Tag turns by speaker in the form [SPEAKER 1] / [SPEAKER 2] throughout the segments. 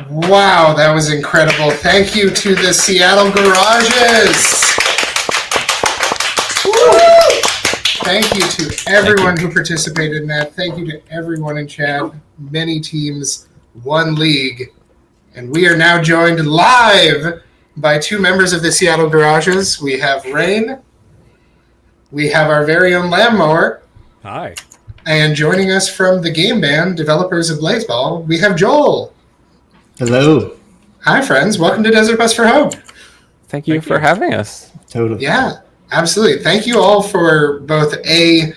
[SPEAKER 1] Wow, that was incredible. Thank you to the Seattle Garages. Woo! Thank you to everyone who participated in that. Thank you to everyone in chat. Many teams, one league. And we are now joined live by two members of the Seattle Garages. We have Rain. We have our very own Lambmower.
[SPEAKER 2] Hi.
[SPEAKER 1] And joining us from the game band, developers of Blazeball, we have Joel.
[SPEAKER 3] Hello.
[SPEAKER 1] Hi, friends. Welcome to Desert Bus for Hope.
[SPEAKER 4] Thank you for having us.
[SPEAKER 3] Totally.
[SPEAKER 1] Yeah, absolutely. Thank you all for both A,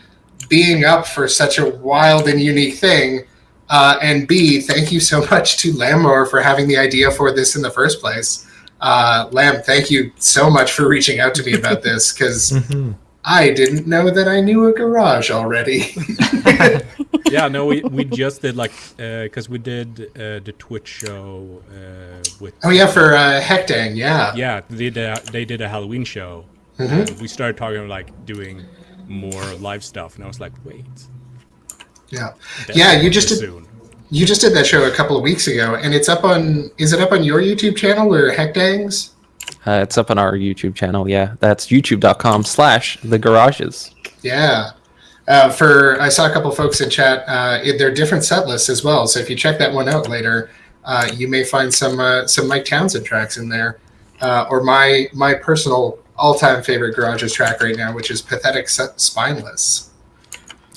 [SPEAKER 1] being up for such a wild and unique thing, and B, thank you so much to Lambmower for having the idea for this in the first place. Lamb, thank you so much for reaching out to me about this, because I didn't know that I knew a garage already.
[SPEAKER 2] Yeah, no, we just did because we did the Twitch show with.
[SPEAKER 1] Oh yeah, for Hectang, yeah.
[SPEAKER 2] Yeah, they did a Halloween show.
[SPEAKER 1] Mm-hmm.
[SPEAKER 2] And we started talking doing more live stuff, and I was like, wait.
[SPEAKER 1] Yeah, you just did that show a couple of weeks ago, and it's up on. Is it up on your YouTube channel or Hectang's?
[SPEAKER 4] It's up on our YouTube channel. Yeah, that's youtube.com/thegarages.
[SPEAKER 1] Yeah. I saw a couple folks in chat. They're different set lists as well. So if you check that one out later, you may find some Mike Townsend tracks in there, or my personal all-time favorite Garages track right now, which is "Pathetic Spineless."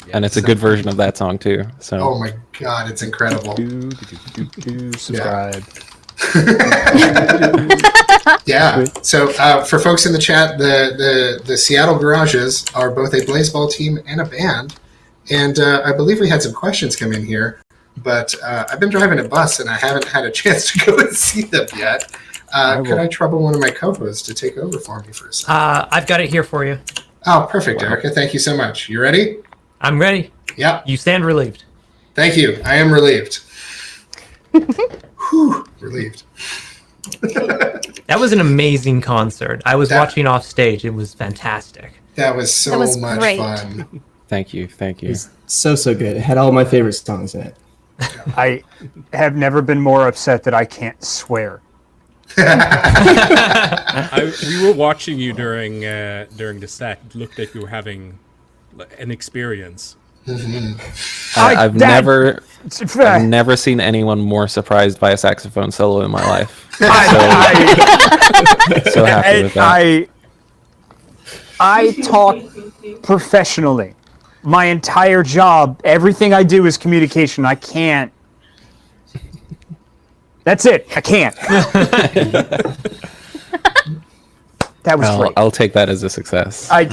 [SPEAKER 4] Yeah, and it's a good version of that song too. So.
[SPEAKER 1] Oh my God, it's incredible.
[SPEAKER 3] Subscribe.
[SPEAKER 1] Yeah. So for folks in the chat, the Seattle Garages are both a Blazeball team and a band, and I believe we had some questions come in here, but I've been driving a bus and I haven't had a chance to go and see them yet. Could I trouble one of my co-hosts to take over for me for a second?
[SPEAKER 5] I've got it here for you.
[SPEAKER 1] Oh, perfect, Erica. Thank you so much. You ready?
[SPEAKER 5] I'm ready.
[SPEAKER 1] Yeah.
[SPEAKER 5] You stand relieved.
[SPEAKER 1] Thank you. I am relieved. Whew, relieved.
[SPEAKER 5] That was an amazing concert. I was watching off stage. It was fantastic.
[SPEAKER 1] That was so much
[SPEAKER 6] great.
[SPEAKER 1] fun.
[SPEAKER 4] Thank you.
[SPEAKER 3] It's so good. It had all my favorite songs in it.
[SPEAKER 7] I have never been more upset that I can't swear.
[SPEAKER 2] We were watching you during the set. It looked like you were having an experience.
[SPEAKER 4] I've never seen anyone more surprised by a saxophone solo in my life. So happy with that.
[SPEAKER 7] I talk professionally. My entire job, everything I do is communication. I can't. That's it. I can't. That was great.
[SPEAKER 4] I'll take that as a success.
[SPEAKER 7] I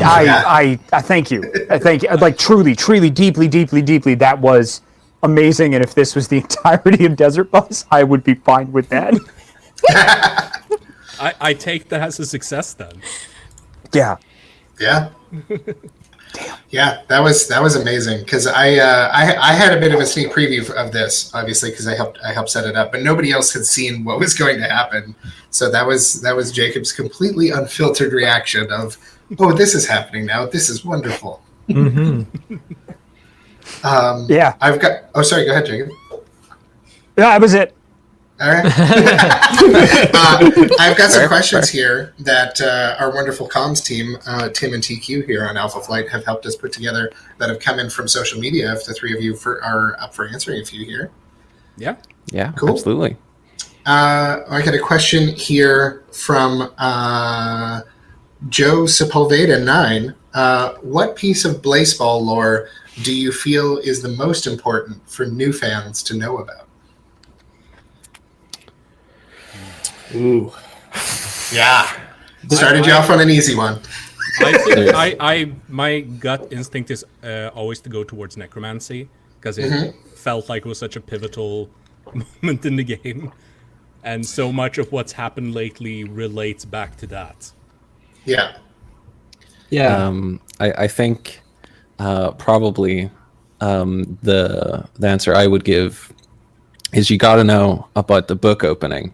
[SPEAKER 7] thank you. I thank you. Like truly, deeply, that was amazing. And if this was the entirety of Desert Bus, I would be fine with that.
[SPEAKER 2] I take that as a success then.
[SPEAKER 7] Yeah.
[SPEAKER 1] Yeah. Yeah, that was amazing because I had a bit of a sneak preview of this, obviously, because I helped set it up, but nobody else had seen what was going to happen. So that was Jacob's completely unfiltered reaction of, "Oh, this is happening now. This is wonderful."
[SPEAKER 5] Mm-hmm.
[SPEAKER 7] Yeah.
[SPEAKER 1] I've got. Oh, sorry. Go ahead, Jacob.
[SPEAKER 7] Yeah, that was it.
[SPEAKER 1] All right. I've got some questions here that our wonderful comms team, Tim and TQ here on Alpha Flight, have helped us put together that have come in from social media. If the three of you are up for answering a few here.
[SPEAKER 2] Yeah.
[SPEAKER 4] Yeah,
[SPEAKER 1] cool.
[SPEAKER 4] Absolutely.
[SPEAKER 1] I got a question here from Joe Sepulveda 9. What piece of Blazeball lore do you feel is the most important for new fans to know about?
[SPEAKER 3] Ooh.
[SPEAKER 1] Yeah. Started you off on an easy one.
[SPEAKER 2] I think my gut instinct is always to go towards necromancy because it felt like it was such a pivotal moment in the game, and so much of what's happened lately relates back to that.
[SPEAKER 1] Yeah.
[SPEAKER 3] Yeah.
[SPEAKER 4] I think probably the answer I would give is you got to know about the book opening.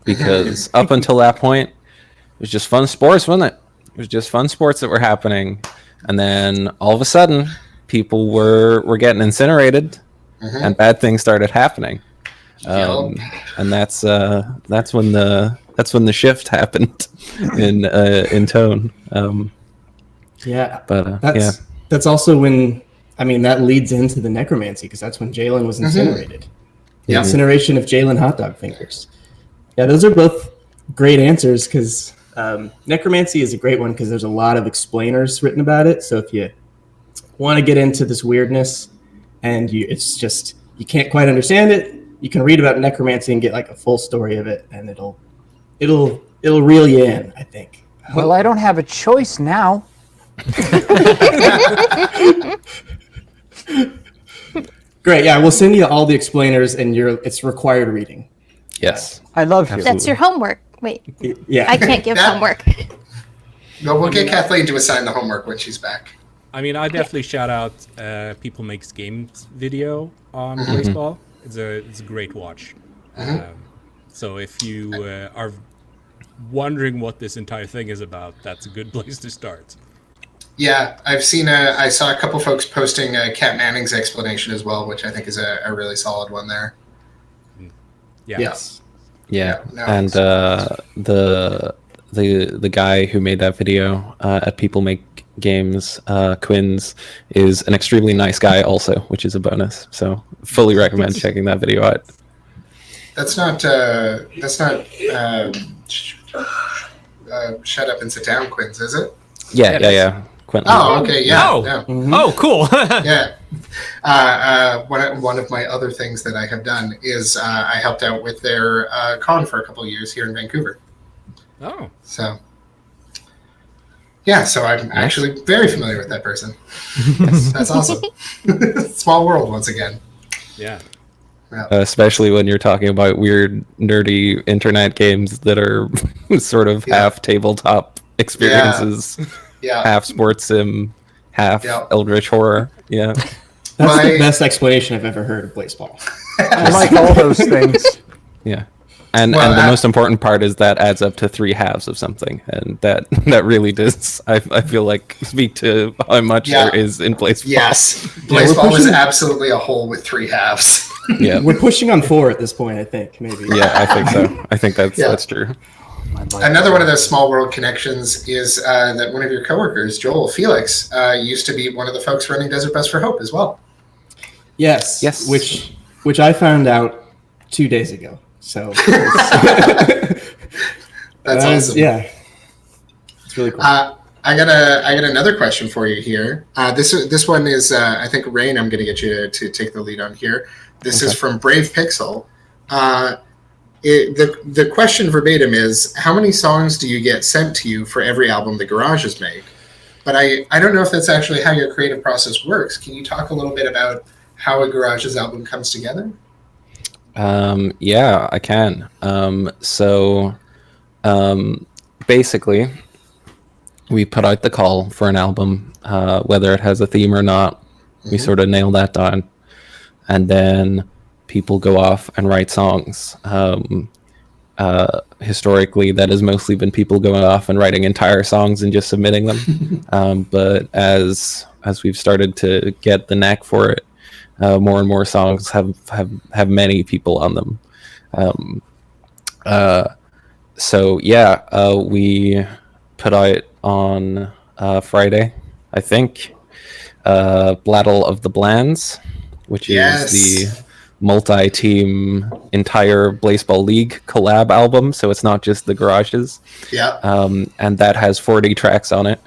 [SPEAKER 4] Because up until that point, it was just fun sports, wasn't it? It was just fun sports that were happening. And then all of a sudden, people were getting incinerated and bad things started happening. And that's when the shift happened in tone.
[SPEAKER 3] Yeah,
[SPEAKER 4] But
[SPEAKER 3] that's also when, I mean, that leads into the necromancy, because that's when Jalen was incinerated. The incineration of Jalen Hot Dog Fingers. Yeah, those are both great answers, because necromancy is a great one because there's a lot of explainers written about it. So if you want to get into this weirdness and it's just you can't quite understand it, you can read about necromancy and get like a full story of it, and it'll reel you in, I think.
[SPEAKER 7] Well, I don't have a choice now.
[SPEAKER 3] Great, yeah, we'll send you all the explainers, and it's required reading.
[SPEAKER 4] yes.
[SPEAKER 7] I love you.
[SPEAKER 6] That's your homework. Wait,
[SPEAKER 3] Yeah,
[SPEAKER 6] I can't give homework.
[SPEAKER 1] No, we'll get Kathleen to assign the homework when she's back.
[SPEAKER 2] I mean, I definitely shout out People Makes Games video on baseball. It's a great watch. So if you are wondering what this entire thing is about, that's a good place to start.
[SPEAKER 1] Yeah, I saw a couple folks posting Kat Manning's explanation as well, which I think is a really solid one there.
[SPEAKER 2] Yeah.
[SPEAKER 3] Yes.
[SPEAKER 4] Yeah,
[SPEAKER 1] No,
[SPEAKER 4] and the guy who made that video at People Make Games, Quinns, is an extremely nice guy also, which is a bonus. So fully recommend checking that video out.
[SPEAKER 1] That's not shut up and sit down, Quinns, is it?
[SPEAKER 4] Yeah. Quentin.
[SPEAKER 1] Oh, okay, yeah.
[SPEAKER 5] Oh.
[SPEAKER 1] yeah.
[SPEAKER 5] Oh, cool.
[SPEAKER 1] Yeah. One of my other things that I have done is I helped out with their con for a couple of years here in Vancouver.
[SPEAKER 2] Oh.
[SPEAKER 1] So, yeah, so I'm actually very familiar with that person. That's awesome. Small world once again.
[SPEAKER 2] Yeah.
[SPEAKER 4] Especially when you're talking about weird, nerdy internet games that are sort of half tabletop experiences.
[SPEAKER 1] Yeah.
[SPEAKER 4] Half sports sim, half eldritch horror. Yeah.
[SPEAKER 3] That's the best explanation I've ever heard of baseball.
[SPEAKER 7] I like all those things.
[SPEAKER 4] Yeah. And the most important part is that adds up to 3 halves of something, and that really does. I feel like speak to how much there is in baseball.
[SPEAKER 1] Yes, baseball is absolutely a whole with 3 halves.
[SPEAKER 4] Yeah,
[SPEAKER 3] we're pushing on 4 at this point. I think maybe.
[SPEAKER 4] Yeah, I think so. I think that's true.
[SPEAKER 1] Another one of those small world connections is that one of your coworkers, Joel Felix, used to be one of the folks running Desert Bus for Hope as well.
[SPEAKER 3] Yes. Which I found out 2 days ago. So
[SPEAKER 1] that's awesome.
[SPEAKER 3] Yeah, it's really cool.
[SPEAKER 1] I got another question for you here. This one is I think Rain. I'm going to get you to take the lead on here. This is from Brave Pixel. The question verbatim is, how many songs do you get sent to you for every album the Garages make? But I don't know if that's actually how your creative process works. Can you talk a little bit about how a Garages album comes together?
[SPEAKER 4] Yeah, I can. Basically, we put out the call for an album, whether it has a theme or not. We sort of nail that down, and then people go off and write songs. Historically, that has mostly been people going off and writing entire songs and just submitting them. But as we've started to get the knack for it, more and more songs have many people on them. We put out on Friday, I think, Blattle of the Blands, which is the multi-team entire Baseball League collab album. So it's not just the Garages.
[SPEAKER 1] Yeah.
[SPEAKER 4] And that has 40 tracks on it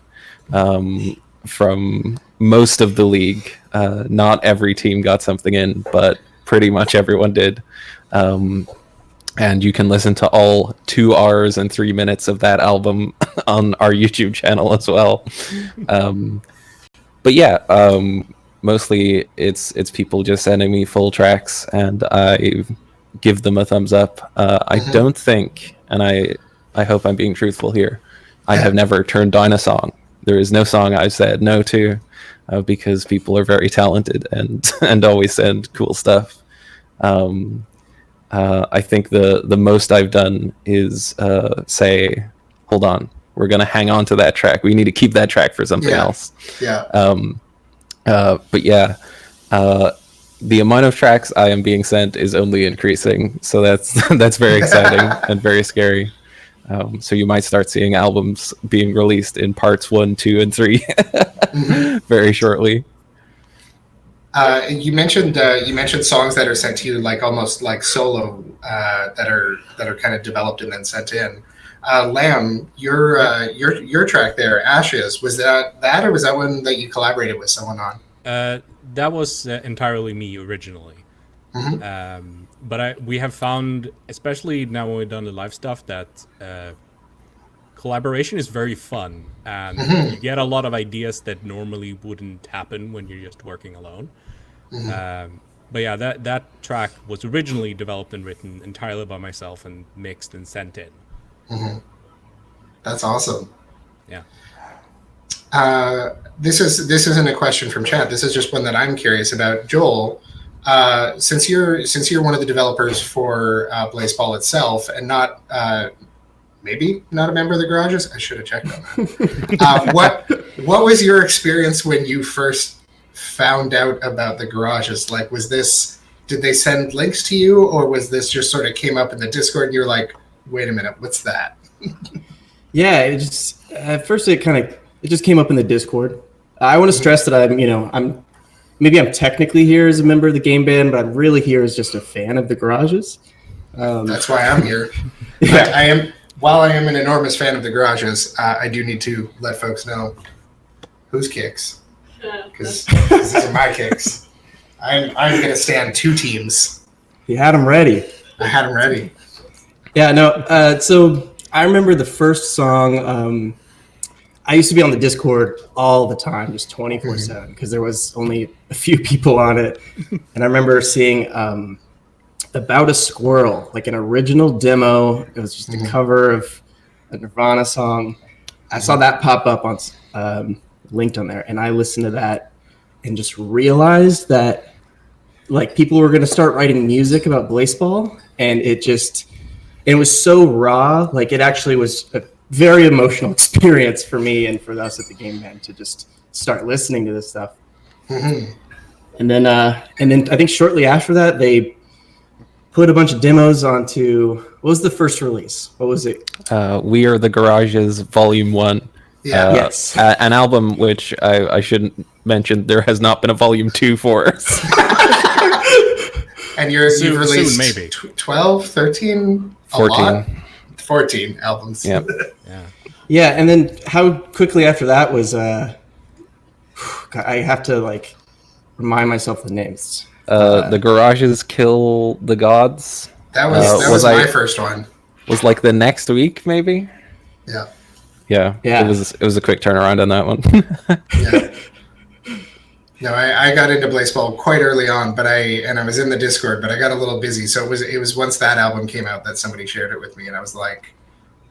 [SPEAKER 4] from most of the league. Not every team got something in, but pretty much everyone did. And you can listen to all 2 hours and 3 minutes of that album on our YouTube channel as well. Mostly it's people just sending me full tracks, and I give them a thumbs up. I don't think, and I hope I'm being truthful here, I have never turned down a song. There is no song I've said no to, because people are very talented and always send cool stuff. I think the most I've done is say, hold on, we're going to hang on to that track. We need to keep that track for something else.
[SPEAKER 1] Yeah.
[SPEAKER 4] the amount of tracks I am being sent is only increasing, so that's very exciting and very scary. So you might start seeing albums being released in parts 1, 2, and 3 very shortly.
[SPEAKER 1] You mentioned songs that are sent to you like almost like solo that are kind of developed and then sent in. Lamb, your track there, Ashes, was that or was that one that you collaborated with someone on?
[SPEAKER 2] That was entirely me originally. But we have found, especially now when we've done the live stuff, that collaboration is very fun, and you get a lot of ideas that normally wouldn't happen when you're just working alone. But yeah, that track was originally developed and written entirely by myself and mixed and sent in.
[SPEAKER 1] That's awesome.
[SPEAKER 2] Yeah.
[SPEAKER 1] This isn't a question from chat. This is just one that I'm curious about. Joel, since you're one of the developers for Blazeball itself, and not maybe not a member of the Garages, I should have checked on that. What was your experience when you first found out about the Garages? Like, did they send links to you, or was this just sort of came up in the Discord and you're like, wait a minute, what's that?
[SPEAKER 3] Yeah, it just at first it just came up in the Discord. I want to stress that I'm technically here as a member of the game band, but I'm really here as just a fan of the Garages.
[SPEAKER 1] That's why I'm here.
[SPEAKER 3] Yeah.
[SPEAKER 1] While I am an enormous fan of the Garages, I do need to let folks know whose kicks, because these are my kicks. I'm going to stand 2 teams.
[SPEAKER 3] You had them ready.
[SPEAKER 1] I had them ready.
[SPEAKER 3] Yeah, no. So I remember the first song. I used to be on the Discord all the time, just 24/7, because there was only a few people on it. And I remember seeing About a Squirrel, like an original demo. It was just a cover of a Nirvana song. I saw that pop up on linked on there, and I listened to that and just realized that like people were going to start writing music about Blazeball, and it was so raw. Like it actually was a very emotional experience for me and for us at the game band to just start listening to this stuff. And then I think shortly after that they put a bunch of demos onto, what was the first release? What was it?
[SPEAKER 4] We Are the Garages Volume 1.
[SPEAKER 1] Yeah.
[SPEAKER 3] Yes.
[SPEAKER 4] An album which I shouldn't mention, there has not been a Volume 2 for us.
[SPEAKER 1] And you've released
[SPEAKER 2] soon, maybe. 12,
[SPEAKER 1] 13,
[SPEAKER 4] 14.
[SPEAKER 1] 14 albums.
[SPEAKER 4] Yep.
[SPEAKER 3] Yeah, and then how quickly after that was I have to like remind myself the names.
[SPEAKER 4] The Garages Kill the Gods.
[SPEAKER 1] That was my first one.
[SPEAKER 4] Was like the next week, maybe.
[SPEAKER 1] Yeah.
[SPEAKER 4] Yeah. It was a quick turnaround on that one.
[SPEAKER 1] Yeah. No, I got into Blazeball quite early on, but I was in the Discord, but I got a little busy. So it was once that album came out that somebody shared it with me, and I was like,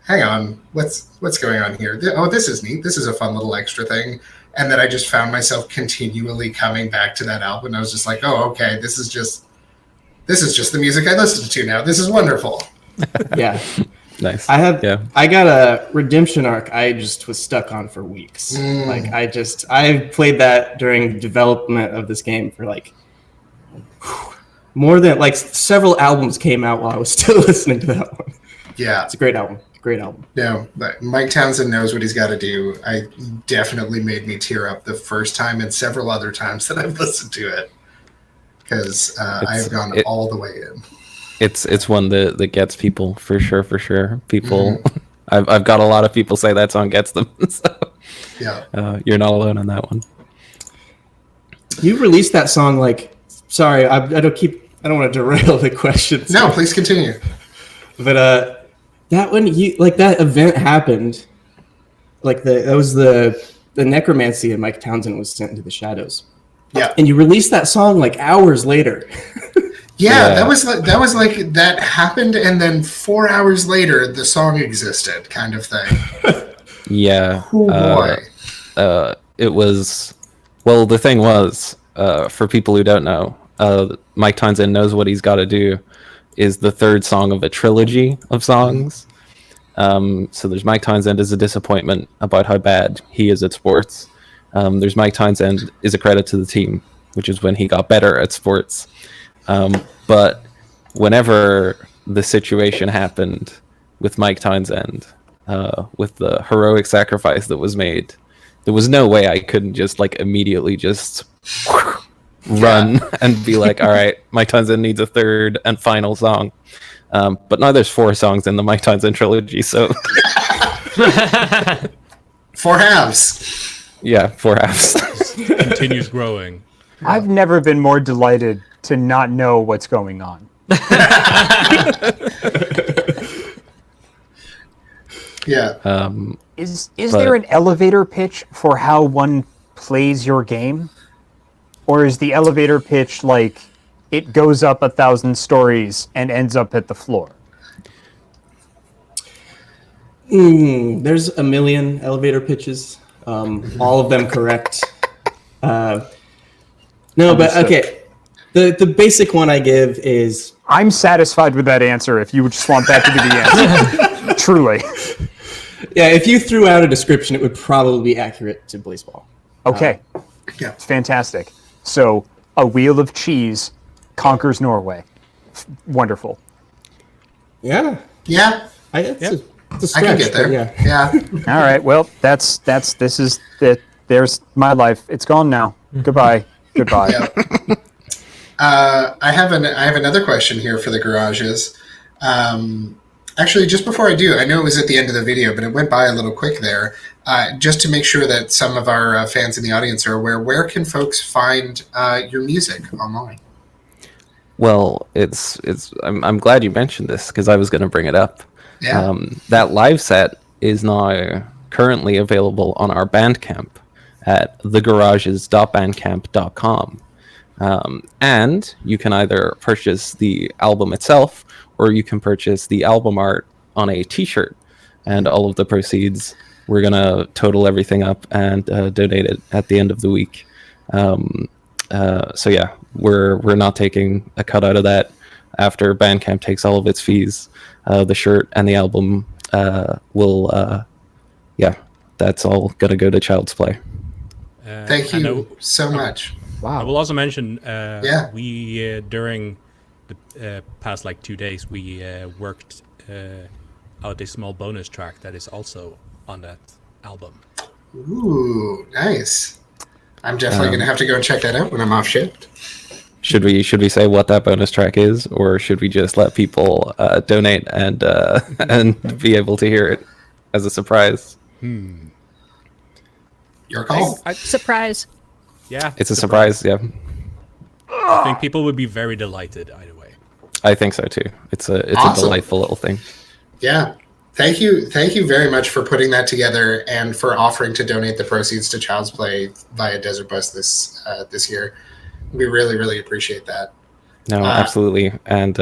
[SPEAKER 1] hang on, what's going on here? Oh, this is neat. This is a fun little extra thing. And then I just found myself continually coming back to that album. I was just like, oh, okay, this is just the music I listen to now. This is wonderful.
[SPEAKER 3] Yeah.
[SPEAKER 4] Nice.
[SPEAKER 3] I got a redemption arc I just was stuck on for weeks. Like I played that during development of this game for like more than like several albums came out while I was still listening to that one.
[SPEAKER 1] Yeah.
[SPEAKER 3] It's a great album. Great album.
[SPEAKER 1] No, but Mike Townsend knows what he's got to do. Definitely made me tear up the first time and several other times that I've listened to it, because I have gone all the way in.
[SPEAKER 4] It's one that gets people for sure. People, I've got a lot of people say that song gets them. So
[SPEAKER 1] yeah,
[SPEAKER 4] you're not alone on that one.
[SPEAKER 3] You released that song like, sorry, I don't want to derail the questions.
[SPEAKER 1] No, please continue.
[SPEAKER 3] But that when that event happened, like that was the necromancy, and Mike Townsend was sent into the shadows.
[SPEAKER 1] Yeah,
[SPEAKER 3] and you released that song like hours later.
[SPEAKER 1] Yeah, that was like that happened, and then 4 hours later, the song existed, kind of thing.
[SPEAKER 4] Yeah.
[SPEAKER 1] Oh boy.
[SPEAKER 4] It was. Well, the thing was, for people who don't know, Mike Townsend Knows What He's Got to Do is the third song of a trilogy of songs. So there's Mike Townsend is a disappointment about how bad he is at sports. There's Mike Townsend is a credit to the team. which is when he got better at sports. But whenever the situation happened with Mike Townsend, with the heroic sacrifice that was made, there was no way I couldn't just like immediately just run and be like, all right, Mike Townsend needs a third and final song. But now there's 4 songs in the Mike Townsend trilogy, so
[SPEAKER 1] 4 halves.
[SPEAKER 4] yeah, 4 halves.
[SPEAKER 2] Continues growing.
[SPEAKER 7] I've never been more delighted to not know what's going on.
[SPEAKER 1] Yeah.
[SPEAKER 7] Is there an elevator pitch for how one plays your game? Or is the elevator pitch like it goes up 1,000 stories and ends up at the floor?
[SPEAKER 3] There's a million elevator pitches, all of them correct. No, but okay. The basic one I give is
[SPEAKER 7] I'm satisfied with that answer if you just want that to be the answer. Truly.
[SPEAKER 3] yeah. If you threw out a description, it would probably be accurate to Blazeball.
[SPEAKER 7] Okay.
[SPEAKER 1] Yeah.
[SPEAKER 7] It's fantastic. So, a wheel of cheese conquers Norway. Wonderful.
[SPEAKER 3] Yeah,
[SPEAKER 1] Yeah.
[SPEAKER 3] it's a
[SPEAKER 1] I can
[SPEAKER 3] stretch,
[SPEAKER 1] get there.
[SPEAKER 3] but yeah.
[SPEAKER 1] Yeah.
[SPEAKER 7] All right. Well, this is it. There's my life. It's gone now. Goodbye. Goodbye.
[SPEAKER 1] Yeah. I have another question here for the garages. Actually, just before I do, I know it was at the end of the video, but it went by a little quick there. Just to make sure that some of our fans in the audience are aware, where can folks find your music online?
[SPEAKER 4] Well, I'm glad you mentioned this because I was going to bring it up.
[SPEAKER 1] Yeah.
[SPEAKER 4] That live set is now currently available on our Bandcamp at thegarages.bandcamp.com. And you can either purchase the album itself or you can purchase the album art on a t-shirt. And all of the proceeds, we're going to total everything up and donate it at the end of the week. So yeah, we're not taking a cut out of that after Bandcamp takes all of its fees. The shirt and the album will, that's all going to go to Child's Play.
[SPEAKER 1] Thank you so much.
[SPEAKER 2] I will also mention,
[SPEAKER 1] Yeah.
[SPEAKER 2] we during the past 2 days, we worked out a small bonus track that is also on that album.
[SPEAKER 1] Ooh, nice. I'm definitely going to have to go and check that out when I'm off shift.
[SPEAKER 4] Should we say what that bonus track is, or should we just let people donate and be able to hear it as a surprise?
[SPEAKER 1] Your call.
[SPEAKER 6] Surprise.
[SPEAKER 2] Yeah,
[SPEAKER 4] It's a surprise, yeah.
[SPEAKER 2] I think people would be very delighted either way.
[SPEAKER 4] I think so too. It's a
[SPEAKER 1] Awesome.
[SPEAKER 4] delightful little thing.
[SPEAKER 1] Yeah. Thank you very much for putting that together and for offering to donate the proceeds to Child's Play via Desert Bus this year. We really, really appreciate that.
[SPEAKER 4] No, absolutely. And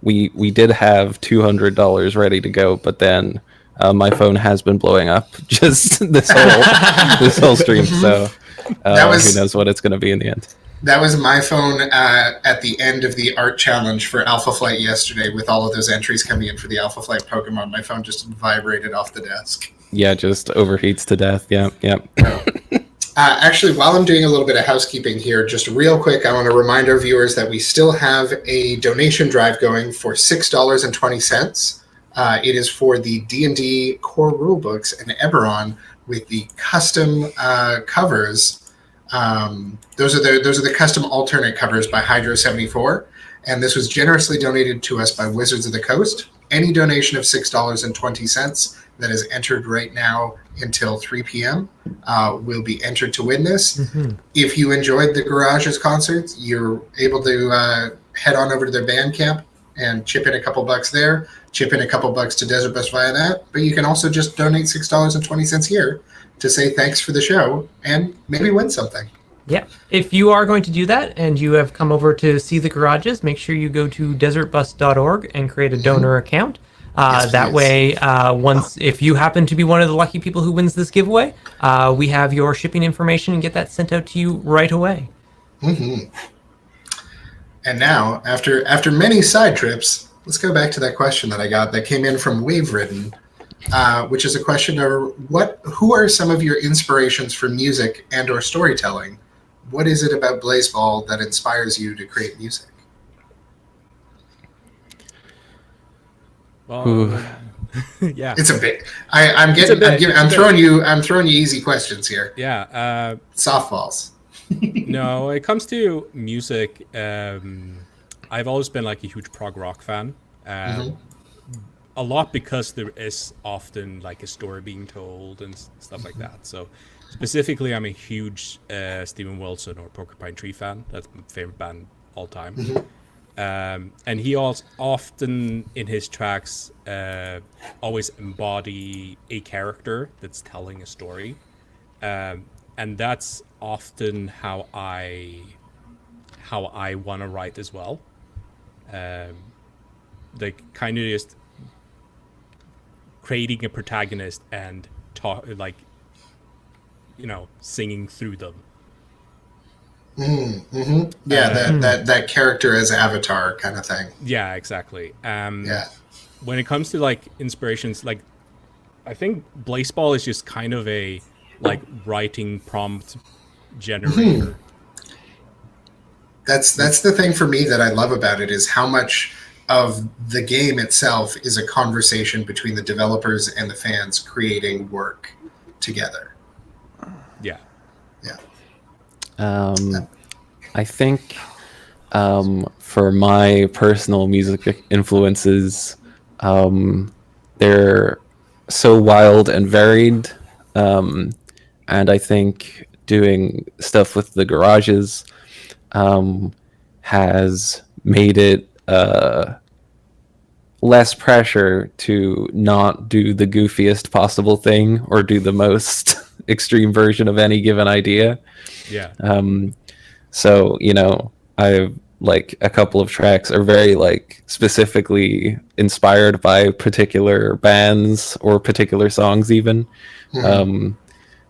[SPEAKER 4] we did have $200 ready to go, but then my phone has been blowing up just this whole stream. So who knows what it's going to be in the end.
[SPEAKER 1] That was my phone at the end of the art challenge for Alpha Flight yesterday with all of those entries coming in for the Alpha Flight Pokemon. My phone just vibrated off the desk.
[SPEAKER 4] Yeah, just overheats to death. Yeah.
[SPEAKER 1] Actually, while I'm doing a little bit of housekeeping here, just real quick, I want to remind our viewers that we still have a donation drive going for $6.20. It is for the D&D core rulebooks and Eberron with the custom covers. Those are the custom alternate covers by Hydro74, and this was generously donated to us by Wizards of the Coast. Any donation of $6.20 that is entered right now until 3 p.m. Will be entered to win this. Mm-hmm. If you enjoyed the Garages concerts, you're able to head on over to their Bandcamp and chip in a couple bucks there, chip in a couple bucks to Desert Bus via that, but you can also just donate $6.20 here to say thanks for the show and maybe win something.
[SPEAKER 5] Yeah. If you are going to do that and you have come over to see the garages, make sure you go to desertbus.org and create a donor account.
[SPEAKER 1] Yes,
[SPEAKER 5] that way, if you happen to be one of the lucky people who wins this giveaway, we have your shipping information and get that sent out to you right away.
[SPEAKER 1] Mm-hmm. And now, after many side trips, let's go back to that question that I got that came in from Wave Ridden. which is a question of who are some of your inspirations for music and or storytelling? What is it about Blazeball that inspires you to create music?
[SPEAKER 2] Well, yeah,
[SPEAKER 1] It's a bit. I'm throwing you easy questions here.
[SPEAKER 2] Yeah,
[SPEAKER 1] softballs.
[SPEAKER 2] No, when it comes to music, I've always been like a huge prog rock fan. A lot because there is often like a story being told and stuff like that. So specifically, I'm a huge Steven Wilson or Porcupine Tree fan. That's my favorite band all time. And he also often in his tracks always embody a character that's telling a story. And that's often how I want to write as well. Like kind of just creating a protagonist and singing through them.
[SPEAKER 1] Yeah, that character as avatar kind of thing.
[SPEAKER 2] Yeah, exactly.
[SPEAKER 1] Yeah.
[SPEAKER 2] When it comes to like inspirations, like I think Blazeball is just kind of a like writing prompt generator.
[SPEAKER 1] That's the thing for me that I love about it is how much of the game itself is a conversation between the developers and the fans creating work together.
[SPEAKER 2] Yeah.
[SPEAKER 4] I think for my personal music influences, they're so wild and varied. And I think doing stuff with the garages has made it less pressure to not do the goofiest possible thing or do the most extreme version of any given idea.
[SPEAKER 2] Yeah.
[SPEAKER 4] So, I've like a couple of tracks are very like specifically inspired by particular bands or particular songs even.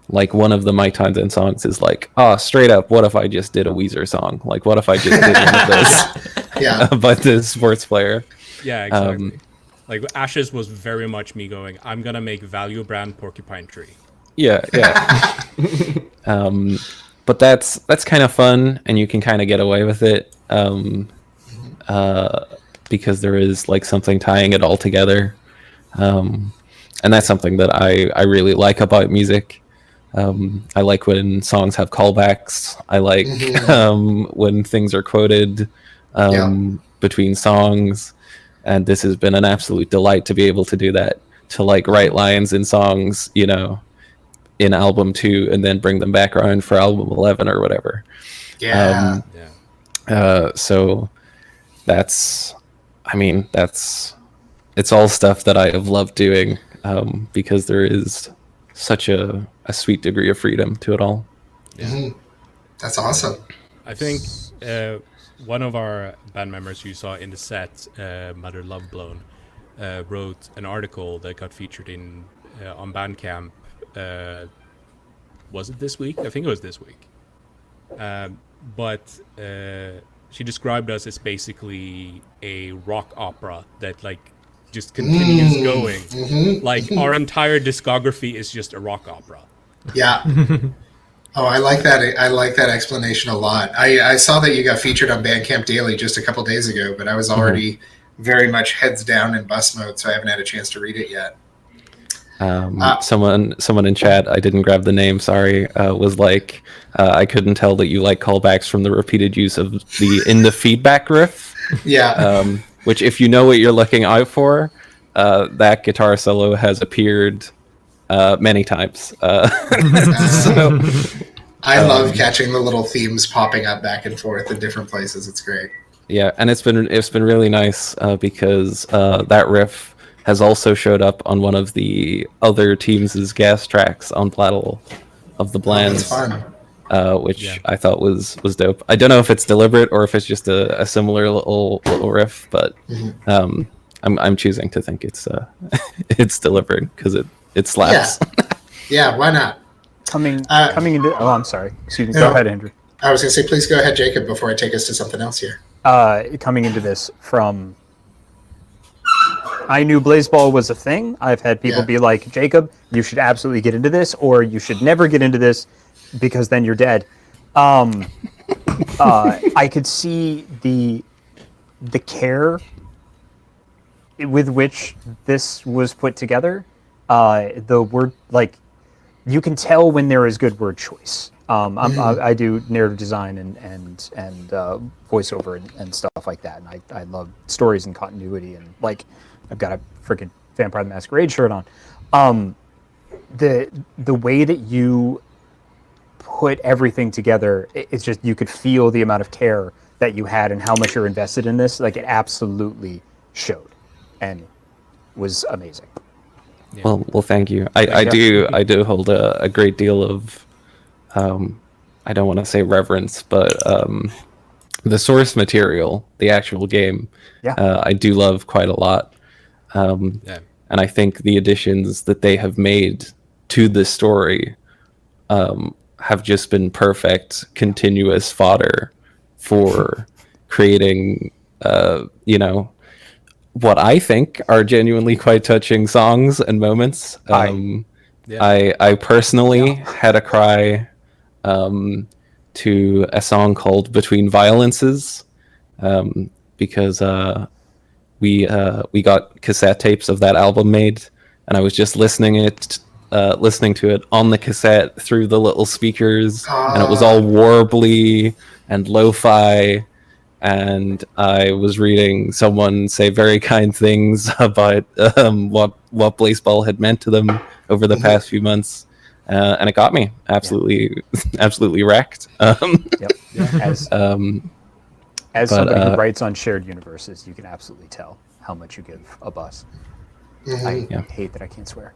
[SPEAKER 4] Like one of the Mike Townsend songs is like, straight up, what if I just did a Weezer song? Like, what if I just did one of those about this sports player?
[SPEAKER 2] Yeah, exactly. Like Ashes was very much me going, I'm going to make value brand Porcupine Tree.
[SPEAKER 4] Yeah. But that's kind of fun, and you can kind of get away with it because there is like something tying it all together. And that's something that I really like about music. I like when songs have callbacks. I like when things are quoted between songs. And this has been an absolute delight to be able to do that, to like write lines in songs, in album 2 and then bring them back around for album 11 or whatever. So it's all stuff that I have loved doing because there is such a sweet degree of freedom to it all.
[SPEAKER 1] That's awesome.
[SPEAKER 2] I think one of our band members you saw in the set, Mother Love Blown, wrote an article that got featured on Bandcamp. Was it this week? I think it was this week. But she described us as basically a rock opera that like just continues going. Like our entire discography is just a rock opera.
[SPEAKER 1] Yeah. Oh, I like that. I like that explanation a lot. I saw that you got featured on Bandcamp Daily just a couple days ago, but I was already very much heads down in bus mode, so I haven't had a chance to read it yet.
[SPEAKER 4] Someone in chat, I didn't grab the name, sorry, was like, I couldn't tell that you like callbacks from the repeated use of the in the feedback riff.
[SPEAKER 1] Yeah.
[SPEAKER 4] Which if you know what you're looking out for, that guitar solo has appeared many times. So,
[SPEAKER 1] I love catching the little themes popping up back and forth in different places. It's great.
[SPEAKER 4] Yeah, and it's been really nice because that riff has also showed up on one of the other teams' gas tracks on Plattle of the Blands, which I thought was dope. I don't know if it's deliberate or if it's just a similar little riff, but I'm choosing to think it's it's deliberate because it slaps.
[SPEAKER 1] Yeah, why not?
[SPEAKER 7] Coming into. Oh, I'm sorry. Excuse me. Go ahead, Andrew.
[SPEAKER 1] I was going to say, please go ahead, Jacob, before I take us to something else here.
[SPEAKER 7] Coming into this from I knew Blazeball was a thing. I've had people be like, Jacob, you should absolutely get into this, or you should never get into this because then you're dead. I could see the care with which this was put together. The word, like, you can tell when there is good word choice. I do narrative design and voiceover and stuff like that, and I love stories and continuity, and like I've got a freaking Vampire the Masquerade shirt on. The way that you put everything together, it's just, you could feel the amount of care that you had and how much you're invested in this. Like, it absolutely showed and was amazing.
[SPEAKER 2] Yeah.
[SPEAKER 4] Well, thank you. I do hold a great deal of, I don't want to say reverence, but the source material, the actual game, I do love quite a lot. And I think the additions that they have made to the story have just been perfect, continuous fodder for creating, what I think are genuinely quite touching songs and moments. I personally had a cry to a song called "Between Violences" because we got cassette tapes of that album made, and I was just listening to it on the cassette through the little speakers, and it was all warbly and lo-fi. And I was reading someone say very kind things about what Blazeball had meant to them over the past few months, and it got me absolutely wrecked.
[SPEAKER 7] As somebody who writes on shared universes, you can absolutely tell how much you give a bus. I hate that I can't swear.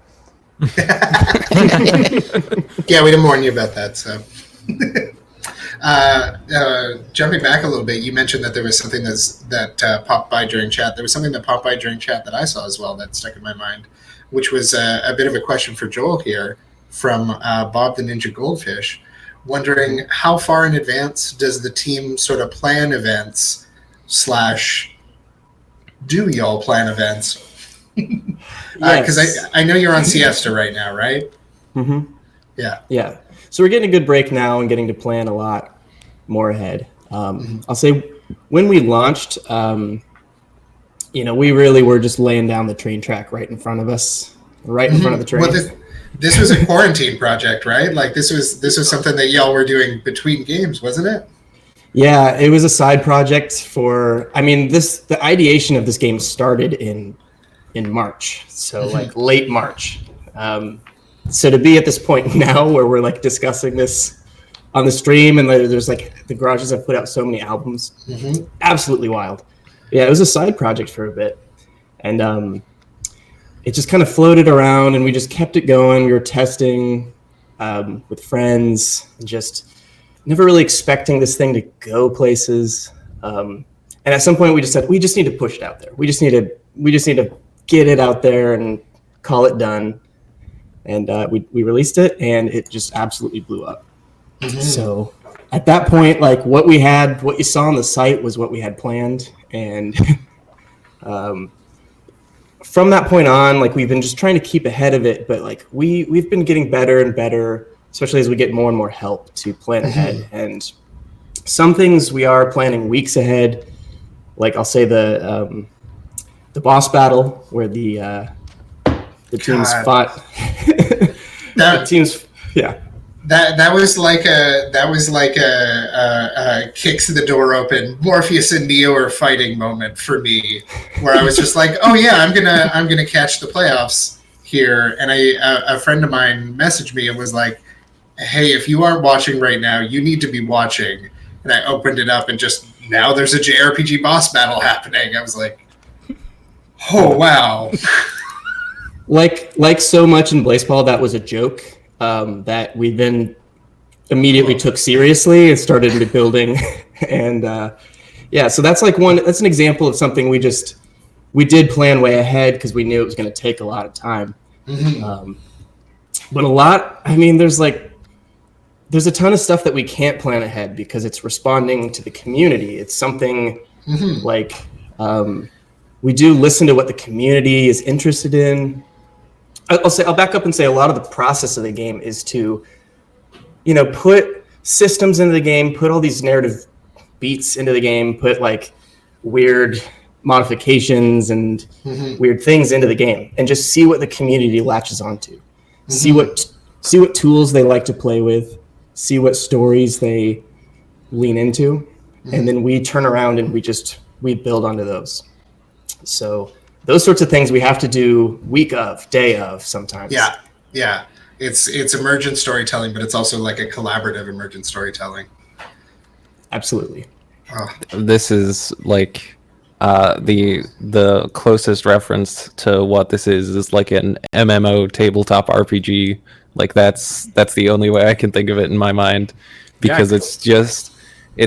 [SPEAKER 1] Yeah, we didn't warn you about that, so. Jumping back a little bit, you mentioned that there was something that popped by during chat. There was something that popped by during chat that I saw as well that stuck in my mind, which was a bit of a question for Joel here from Bob the Ninja Goldfish, wondering how far in advance does the team sort of plan events / do y'all plan events? Because I know you're on siesta right now, right?
[SPEAKER 3] Mm-hmm.
[SPEAKER 1] Yeah.
[SPEAKER 3] So we're getting a good break now and getting to plan a lot more ahead. I'll say when we launched, we really were just laying down the train track right in front of us, right in front of the train.
[SPEAKER 1] Well, this was a quarantine project, right? Like this was something that y'all were doing between games, wasn't it?
[SPEAKER 3] Yeah, it was a side project the ideation of this game started in March, so like late March. So to be at this point now where we're like discussing this on the stream and there's like the garages have put out so many albums, absolutely wild. Yeah, it was a side project for a bit, and it just kind of floated around and we just kept it going. We were testing with friends and just never really expecting this thing to go places. And at some point we just said, we just need to push it out there. We just need to get it out there and call it done. And we released it, and it just absolutely blew up. So at that point, like what you saw on the site was what we had planned. And from that point on, like we've been just trying to keep ahead of it. But like we've been getting better and better, especially as we get more and more help to plan ahead. And some things we are planning weeks ahead. Like I'll say the boss battle where the teams fought.
[SPEAKER 1] That was like a kicks the door open. Morpheus and Neo are fighting moment for me, where I was just like, oh yeah, I'm gonna catch the playoffs here. And a friend of mine messaged me and was like, hey, if you aren't watching right now, you need to be watching. And I opened it up and just now there's a JRPG boss battle happening. I was like, oh wow.
[SPEAKER 3] Like so much in Blazeball, that was a joke that we then immediately took seriously and started rebuilding. And so that's an example of something we did plan way ahead because we knew it was going to take a lot of time. But there's a ton of stuff that we can't plan ahead because it's responding to the community. It's something like we do listen to what the community is interested in. I'll back up and say a lot of the process of the game is to, put systems into the game, put all these narrative beats into the game, put like weird modifications and weird things into the game, and just see what the community latches onto. See what tools they like to play with, see what stories they lean into, and then we turn around and we build onto those. So those sorts of things we have to do week of, day of sometimes.
[SPEAKER 1] Yeah. It's emergent storytelling, but it's also like a collaborative emergent storytelling.
[SPEAKER 3] Absolutely.
[SPEAKER 4] This is like the closest reference to what this is like an MMO tabletop RPG. Like that's the only way I can think of it in my mind, because it's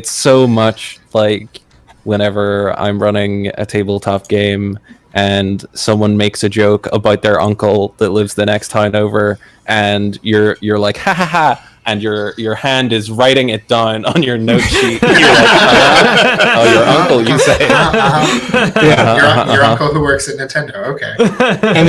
[SPEAKER 4] so much like whenever I'm running a tabletop game and someone makes a joke about their uncle that lives the next town over, and you're like ha ha ha, and your hand is writing it down on your note sheet. You're like, oh, your uncle, you say?
[SPEAKER 1] Your uncle who works at Nintendo. Okay.
[SPEAKER 3] And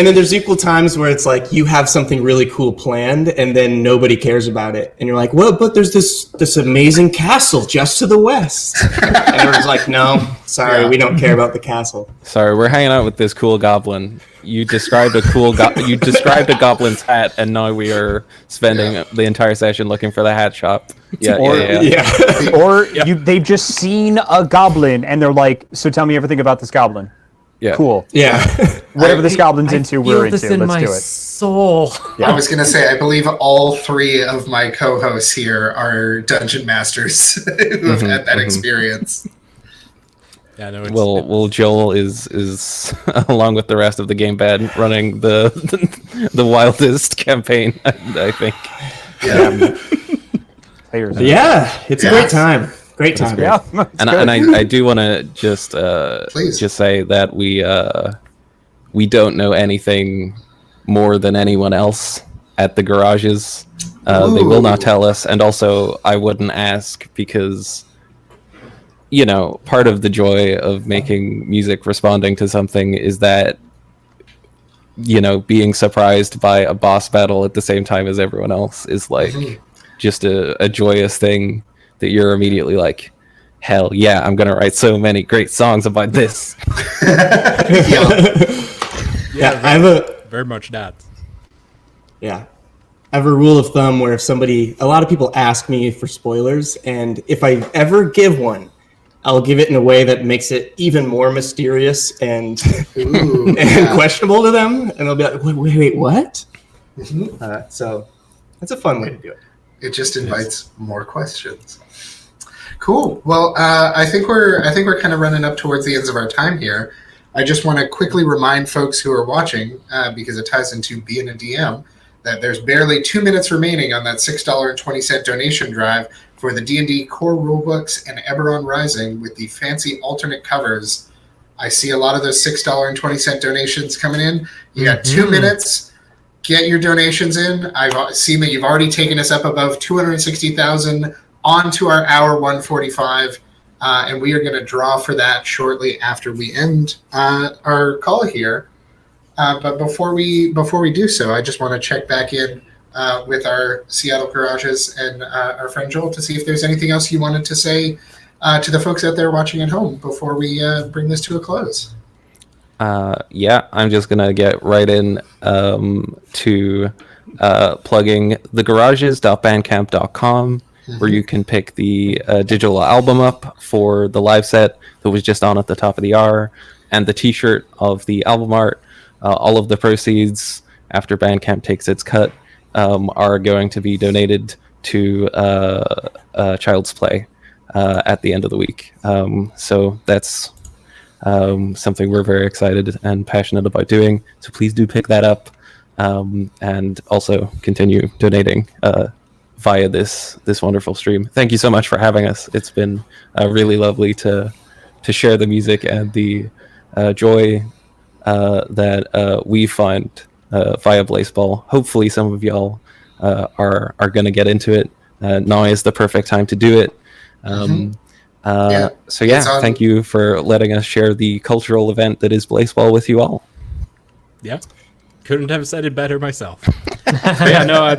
[SPEAKER 3] then there's equal times where it's like you have something really cool planned, and then nobody cares about it, and you're like, well, but there's this amazing castle just to the west, and everyone's like, no, sorry, we don't care about the castle.
[SPEAKER 4] Sorry, we're hanging out with this cool goblin. You described a goblin's hat, and now we are spending the entire session looking for the hat shop.
[SPEAKER 7] They've just seen a goblin and they're like, so tell me everything about this goblin.
[SPEAKER 4] Yeah.
[SPEAKER 7] Cool.
[SPEAKER 3] Yeah.
[SPEAKER 7] Whatever this goblin's into, we're into.
[SPEAKER 5] In
[SPEAKER 7] Let's
[SPEAKER 5] my
[SPEAKER 7] do it.
[SPEAKER 5] soul.
[SPEAKER 1] I was going to say, I believe all three of my co-hosts here are dungeon masters who have had that experience.
[SPEAKER 2] Yeah, no,
[SPEAKER 4] Well, Joel is along with the rest of the game band running the wildest campaign, I think.
[SPEAKER 3] Yeah, it's a great time. Great time.
[SPEAKER 7] Yeah,
[SPEAKER 4] and I do want to just say that we don't know anything more than anyone else at the garages. They will not tell us, and also I wouldn't ask because, part of the joy of making music responding to something is that, being surprised by a boss battle at the same time as everyone else is like just a joyous thing that you're immediately like, hell yeah, I'm going to write so many great songs about this.
[SPEAKER 3] Yeah, I have
[SPEAKER 2] very much that.
[SPEAKER 3] Yeah. I have a rule of thumb where a lot of people ask me for spoilers, and if I ever give one, I'll give it in a way that makes it even more mysterious and questionable to them, and they'll be like, wait, what? So that's a fun way to do it.
[SPEAKER 1] It just invites more questions. Cool. Well, I think we're kind of running up towards the ends of our time here. I just want to quickly remind folks who are watching, because it ties into being a DM, that there's barely 2 minutes remaining on that $6.20 donation drive for the D&D core rulebooks and Eberron Rising with the fancy alternate covers. I see a lot of those $6.20 donations coming in. You got 2 minutes. Get your donations in. I've seen that you've already taken us up above 260,000 onto our hour 145, and we are going to draw for that shortly after we end our call here. But before we do so, I just want to check back in with our Seattle garages and our friend Joel to see if there's anything else you wanted to say to the folks out there watching at home before we bring this to a close.
[SPEAKER 4] I'm just gonna get right in to plugging thegarages.bandcamp.com, where you can pick the digital album up for the live set that was just on at the top of the hour, and the t-shirt of the album art. All of the proceeds, after Bandcamp takes its cut, are going to be donated to Child's Play at the end of the week. So that's something we're very excited and passionate about doing. So please do pick that up, and also continue donating via this wonderful stream. Thank you so much for having us. It's been really lovely to share the music and the joy that we find via Blazeball. Hopefully some of y'all are going to get into it. Now is the perfect time to do it. So yeah,
[SPEAKER 1] It's on-
[SPEAKER 4] thank you for letting us share the cultural event that is Blaseball with you all.
[SPEAKER 2] Yeah, couldn't have said it better myself. But yeah, no,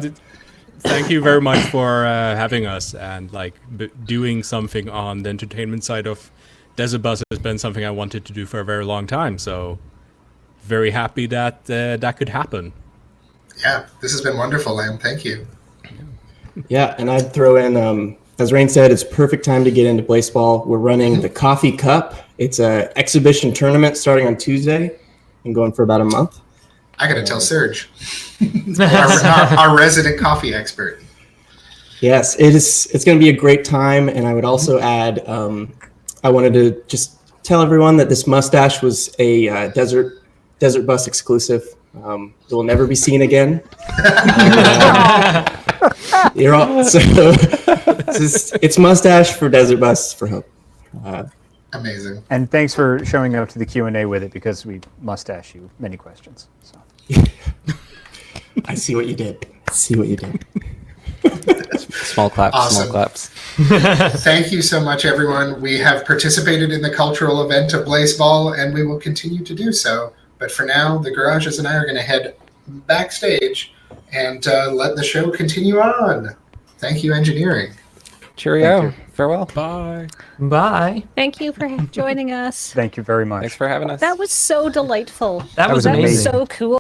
[SPEAKER 2] thank you very much for having us, and like doing something on the entertainment side of Desert Bus has been something I wanted to do for a very long time. So very happy that that could happen.
[SPEAKER 1] Yeah, this has been wonderful, Lamb. Thank you.
[SPEAKER 3] Yeah, and I'd throw in, as Rain said, it's perfect time to get into Blaseball. We're running the Coffee Cup. It's a exhibition tournament starting on Tuesday and going for about a month.
[SPEAKER 1] I got to tell Serge, our resident coffee expert.
[SPEAKER 3] Yes, it's going to be a great time, and I would also add, I wanted to just tell everyone that this mustache was a Desert Bus exclusive. It will never be seen again. You're all, so it's mustache for Desert Bus for Hope.
[SPEAKER 1] Amazing.
[SPEAKER 7] And thanks for showing up to the Q&A with it, because we mustache you many questions. So.
[SPEAKER 3] I see what you did.
[SPEAKER 4] Small claps,
[SPEAKER 1] Awesome.
[SPEAKER 4] small claps.
[SPEAKER 1] Thank you so much, everyone. We have participated in the cultural event of Blaseball, and we will continue to do so. But for now, the Garages and I are going to head backstage and let the show continue on. Thank you, engineering.
[SPEAKER 4] Cheerio. Farewell.
[SPEAKER 2] Bye.
[SPEAKER 5] Bye.
[SPEAKER 6] Thank you for joining us.
[SPEAKER 7] Thank you very much.
[SPEAKER 4] Thanks for having us.
[SPEAKER 6] That was so delightful.
[SPEAKER 5] That was
[SPEAKER 7] was
[SPEAKER 6] That was
[SPEAKER 5] amazing.
[SPEAKER 6] so cool.